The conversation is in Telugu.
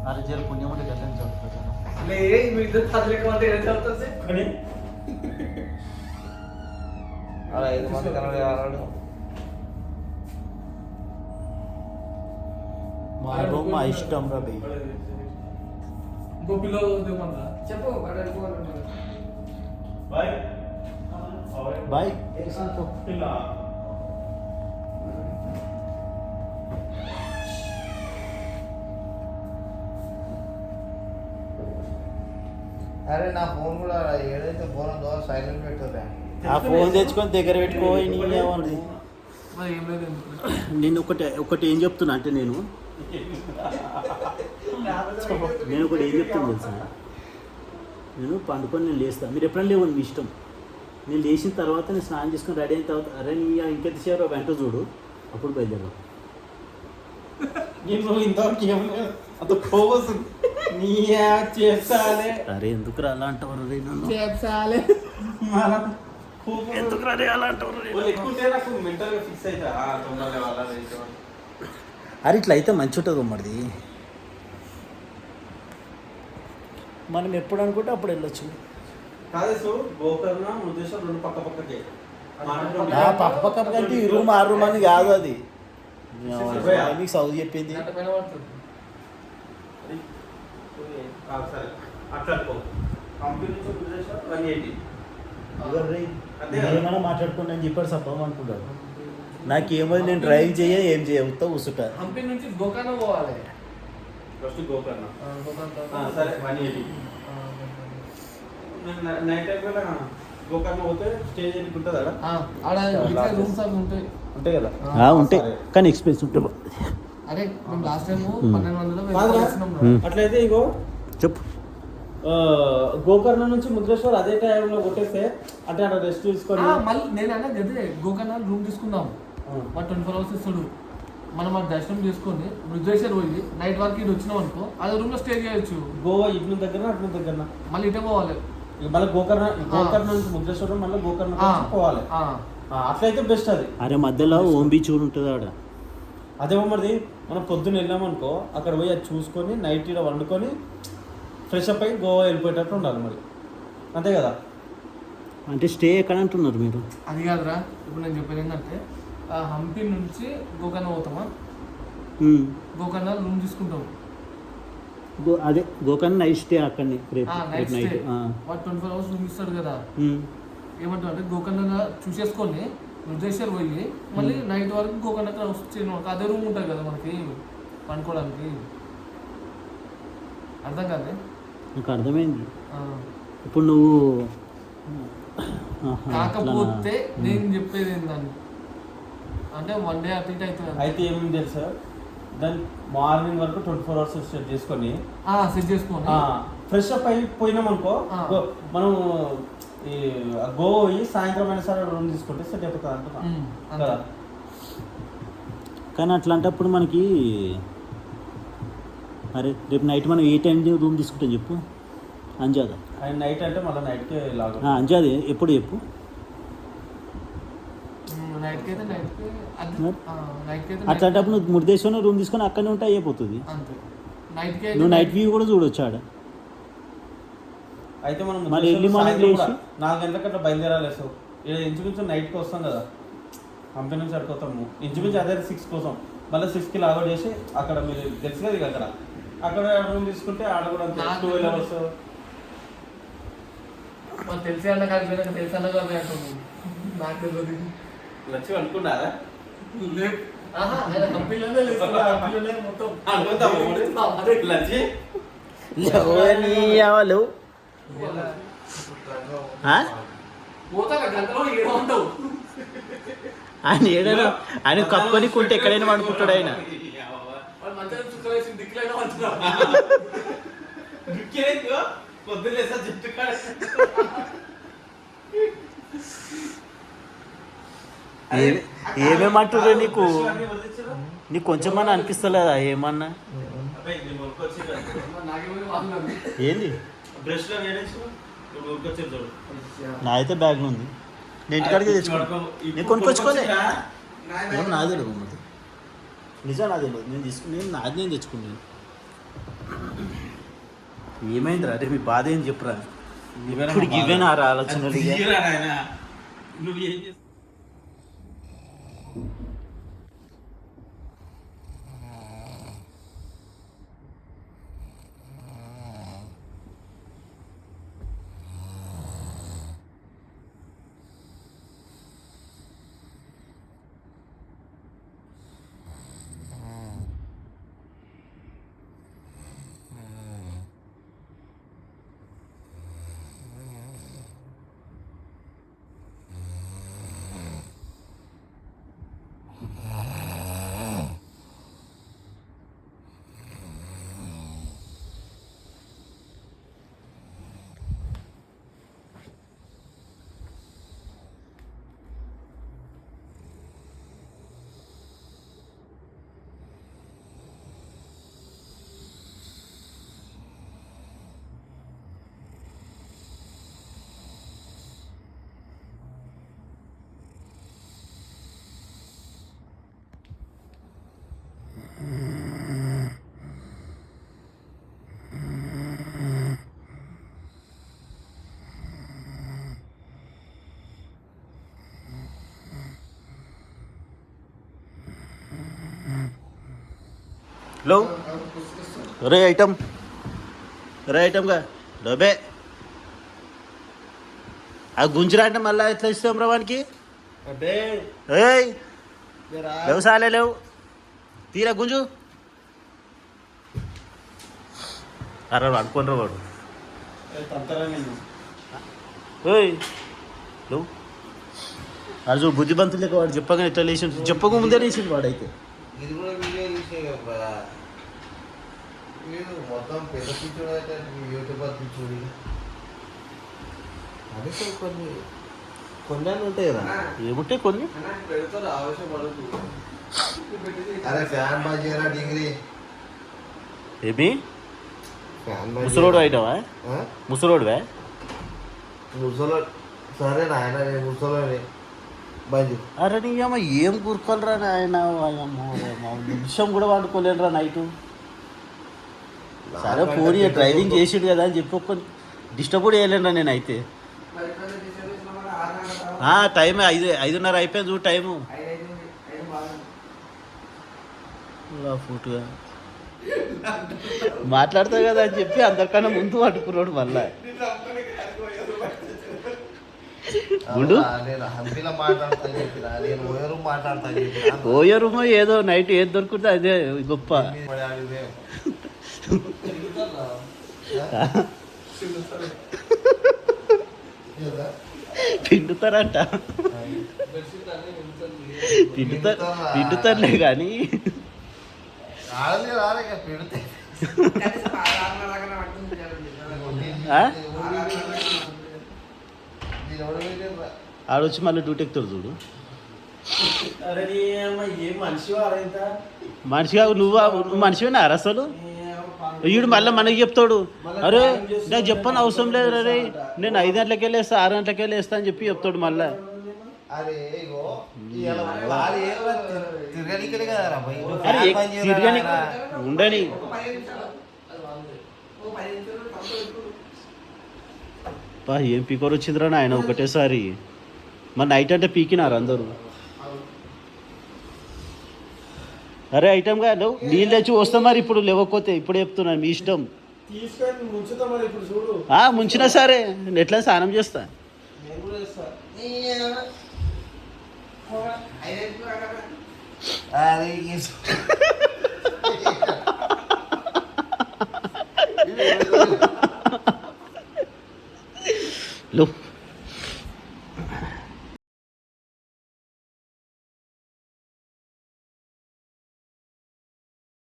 అరే జర పుణ్యం ఉంటే గట్లని చదువుతాను అలా 5 మంది కనబడి మా రూమ్ మా ఇష్టం రా బై ఇంకో పిల్లలు చెప్పు బాయ్ బాయ్ అరే నా ఫోన్ కూడా ఏదైతే ఫోన్ ఉందో సైలెంట్ పెట్టుకోలే. ఆ ఫోన్ తెచ్చుకొని దగ్గర పెట్టుకోయి నేనేమన్నది నేను ఒకటి ఏం చెప్తున్నా అంటే నేను ఒకటి ఏం చెప్తాను తెలుసా, నేను పండుకొని నేను లేస్తాను, మీరు ఎప్పుడైనా లేవు మీ ఇష్టం. నేను లేచిన తర్వాత నేను స్నానం చేసుకొని రెడీ అయిన తర్వాత అరే నీ ఇంకెంతసేపు వెంట చూడు అప్పుడు బయలుదేరా. నేను ఇంతవరకు ఏమన్నా అంత పోవచ్చు నీ చేస్తాలే. అరే ఎందుకు రా అలా అంటారు నన్ను, చేసాలే ఎందుకు రా అలా అంటారు. ఎక్కుంటే నాకు మెంటల్గా ఫిక్స్ అవుతా తొందరగా వాళ్ళ. అరే ఇట్లా అయితే మంచి ఉంటుంది మరిది, మనం ఎప్పుడు అనుకుంటే అప్పుడు వెళ్ళొచ్చు. కాదు సో గోకర్ణ ముద్దేశ్వర 2 పక్క పక్కకే పక్క కంటే ఈ రూమ్ ఆ రూమ్ అని కాదు, అది మీకు చదువు చెప్పింది. సరే అట్లా కంపెనీ నుంచి ముద్దేశ్వర 180. ఏమైనా మాట్లాడుకుంటా అని చెప్పాడు సప్పం అనుకుంటాడు. నాకేమో నేను డ్రైవ్ ఏం చేయవుతా కూర్చుంటా. హంపి నుంచి గోకర్ణ పోవాలి. ఫస్ట్ గోకర్ణ సరే 180. నైట్ టైం కూడా గోకర్ణ పోతే స్టే చేయడానికి ఉంటుంది రూమ్స్ అవి ఉంటాయి ఉంటాయి కదా. ఉంటాయి కానీ ఎక్స్పెన్స్ ఉంటుంది. అరే మేము లాస్ట్ టైం 1200 అట్లయితే ఇగో చెప్పు. గోకర్ణ నుంచి ముద్రేశ్వర్ అదే టైంలో కొట్టేస్తే అంటే అక్కడ రెస్ట్ తీసుకొని మళ్ళీ నేను అన్నది అదే గోకర్ణ రూమ్ తీసుకుందాం, 24 hours ఇస్తాడు. మనం అది దర్శనం చేసుకొని ముద్రేశ్వర్ పోయి నైట్ వరకు ఇటు వచ్చినాం అనుకో అదే రూమ్ లో స్టే చేయొచ్చు. గోవా ఇటు దగ్గర అటు దగ్గర మళ్ళీ ఇటే పోవాలి. మళ్ళీ గోకర్ణ నుంచి ముద్రేశ్వరం మళ్ళీ గోకర్ణ పోవాలి. అట్లయితే బెస్ట్ అది. అరే మధ్యలో ఓం బీచ్ కూడా ఉంటుంది ఆడ. అదేమో మరి మనం పొద్దున్న వెళ్ళామనుకో అక్కడ పోయి అది చూసుకొని నైట్ ఇలా వండుకొని ఫ్రెష్ అప్ అయ్యి గోవా వెళ్ళిపోయేటట్టు ఉండాలి మరి, అంతే కదా. అంటే స్టే ఎక్కడ అంటున్నారు మీరు? అది కాదురా, ఇప్పుడు నేను చెప్పేది ఏంటంటే హంపి నుంచి గోకర్ణ పోతామా, గోకర్ణ రూమ్ తీసుకుంటాం. అదే గోకర్ణ నైట్ స్టే అక్కడనే రేపు నైట్ 24 hours రూమ్ ఇస్తాడు కదా. ఏమంటారు అంటే గోకర్ణ చూసేసుకొని ముద్రేశ్వర్ పోయి మళ్ళీ నైట్ వరకు గోకర్ణ అదే రూమ్ ఉంటుంది కదా మనకి పండుకోవడానికి. అర్థం కాదే? నాకు అర్థమైంది. ఇప్పుడు నువ్వు కాకపోతే నేను చెప్పేది ఏంటంటే అంటే 1 day అటు ఇటు అవుతుంది. అయితే ఏమేమి తెలుసా, దాన్ని మార్నింగ్ వరకు 24 hours సెట్ చేసుకొని ఫ్రెష్ అప్ అయిపోయినాం అనుకో మనం ఈ గోవా పోయి సాయంత్రం అయినా సరే రూమ్ తీసుకుంటే సెట్ అయిపోతుంది అంటున్నా కదా. కానీ అట్లాంటప్పుడు మనకి అరే రేపు నైట్ మనం ఏ టైం రూమ్ తీసుకుంటాం చెప్పు. అంజాదా నైట్ అంటే మళ్ళీ నైట్కే లాగా అంజాది ఎప్పుడు చెప్పు. అట్లాంటప్పుడు నువ్వు మురుదేశ్వరం రూమ్ తీసుకొని అక్కడనే ఉంటే అయిపోతుంది. నువ్వు నైట్ వ్యూ కూడా చూడొచ్చు ఆడ. అయితే మనం మళ్ళీ ఎర్లీ మార్నింగ్ లేచి 4 గంటలకు అట్లా బయలుదేరాలి. సో ఇక్కడ ఇంచుమించు నైట్కి వస్తాం కదా, హంపి నుంచి అడుగుతాము ఇంచుమించు అదే 6 కోసం మళ్ళీ 6కి లాగౌట్ చేసి అక్కడ మీరు తెలుసు కదా ఇక అక్కడ రూమ్ తీసుకుంటే ఆడ కూడా 12 hours. తెలిసి అన్న కలిపి తెలిసి అన్న నాకు తెలియదు లచ్చి అనుకున్నారా వాళ్ళు ఆయన ఏడైనా ఆయన కప్పుకొని కుంటే ఎక్కడైనా పడుకుంటాడు ఆయన. ఏమేమంటుర్రే నీకు కొంచెమన్నా అనిపిస్తలేదా ఏమన్నా? ఏంది నా అయితే బ్యాగ్ ఉంది, నేను ఇంటికాడికి తెచ్చుకో, నేను కొనుక్కొచ్చుకోలే. ఏమో నాది తెలియదు మరి నిజం నాది తెలియదు నేను నాది నేను తెచ్చుకున్నాను ఏమైందిరా అదే మీ బాధ ఏం చెప్పురా ఇప్పుడు ఇవేనా ఆలోచనలు ఇక? నువ్వు ఏం చేస్తావు? హలో రే ఐటమ్ గా డబ్బే ఆ గుంజురా అంటే మళ్ళీ ఎట్లా ఇస్తాం రా వానికి అబ్బే ఏయ్ వ్యవసాయాలే లేవు తీరా గుంజు అరే అనుకోనరా వాడు తంతరా నేను ఏయ్ లేవు అర్జు బుద్ధిమంతులు లేక వాడు చెప్పగానే ఎట్లా లేచి చెప్పక ముందే లేచింది వాడైతే ఇది కూడా వీడియో తీసే కదా వీడు మొత్తం పెద్ద పిచ్చుడు అయితే యూట్యూబర్ పిచ్చుడు అదే కొన్ని కొన్ని ఉంటాయి కదా ఏముంటే కొన్ని పెడతారు ఆవేశపడదు. అరే ఫ్యాన్ బంద్ చేయరా డిగ్రీ ఏమి ఫ్యాన్ ముసలోడు అయినావా ముసలోడువే ముసలో సరే నాయన నేను ముసలోని బంద్ అరే నీ అమ్మ ఏం కూరుకోలేరా నాయన నిమిషం కూడా వండుకోలేనురా నైటు సరే పోనీ డ్రైవింగ్ చేసిడు కదా అని చెప్పి ఒక్క డిస్టర్బ్ కూడా చేయలేనురా నేను అయితే టైం 5:30 అయిపోయింది చూడు టైము ఫుట్గా మాట్లాడతావు కదా అని చెప్పి అందరికన్నా ముందు పట్టుకున్నాడు మళ్ళా ఉండు నేను హంపిలో మాట్లాడతాను చెప్పిన నేను ఓయరు మాట్లాడతాను చెప్పిన ఓయరుమో ఏదో నైట్ ఏది దొరుకుతుందో అదే గొప్ప పిండుతారంట పిండుతారులే కానీ రాలే రాలే పెడితే ఆడొచ్చి మళ్ళీ డ్యూటీ ఎక్కుతాడు చూడు అరే నీ అమ్మ ఏం మనిషి వారైంత మనిషిగా నువ్వు మనిషివేనా అసలు వీడు మళ్ళీ మనకి చెప్తాడు అరే నేను చెప్పను అవసరం లేదు అరే నేను 5 గంటలకి వెళ్ళేస్తా 6 గంటలకి వెళ్ళేస్తా అని చెప్పి చెప్తాడు మళ్ళీ అరే ఇగో తిరగనికలే కదా అరే తిరగని ఉండని ఏం పీకర్ వచ్చిందిరా ఆయన ఒకటేసారి మరి నైట్ అంటే పీకినారు అందరూ అరే ఐటమ్గా నువ్వు నీళ్ళు తెచ్చి వస్తా మరి ఇప్పుడు లేవకపోతే ఇప్పుడు చెప్తున్నాను మీ ఇష్టం తీసుకొని ముంచుతా మరి ఇప్పుడు చూడు ముంచినా సరే నేను ఎట్లా స్నానం చేస్తా నేను కూడా చేస్తా అరే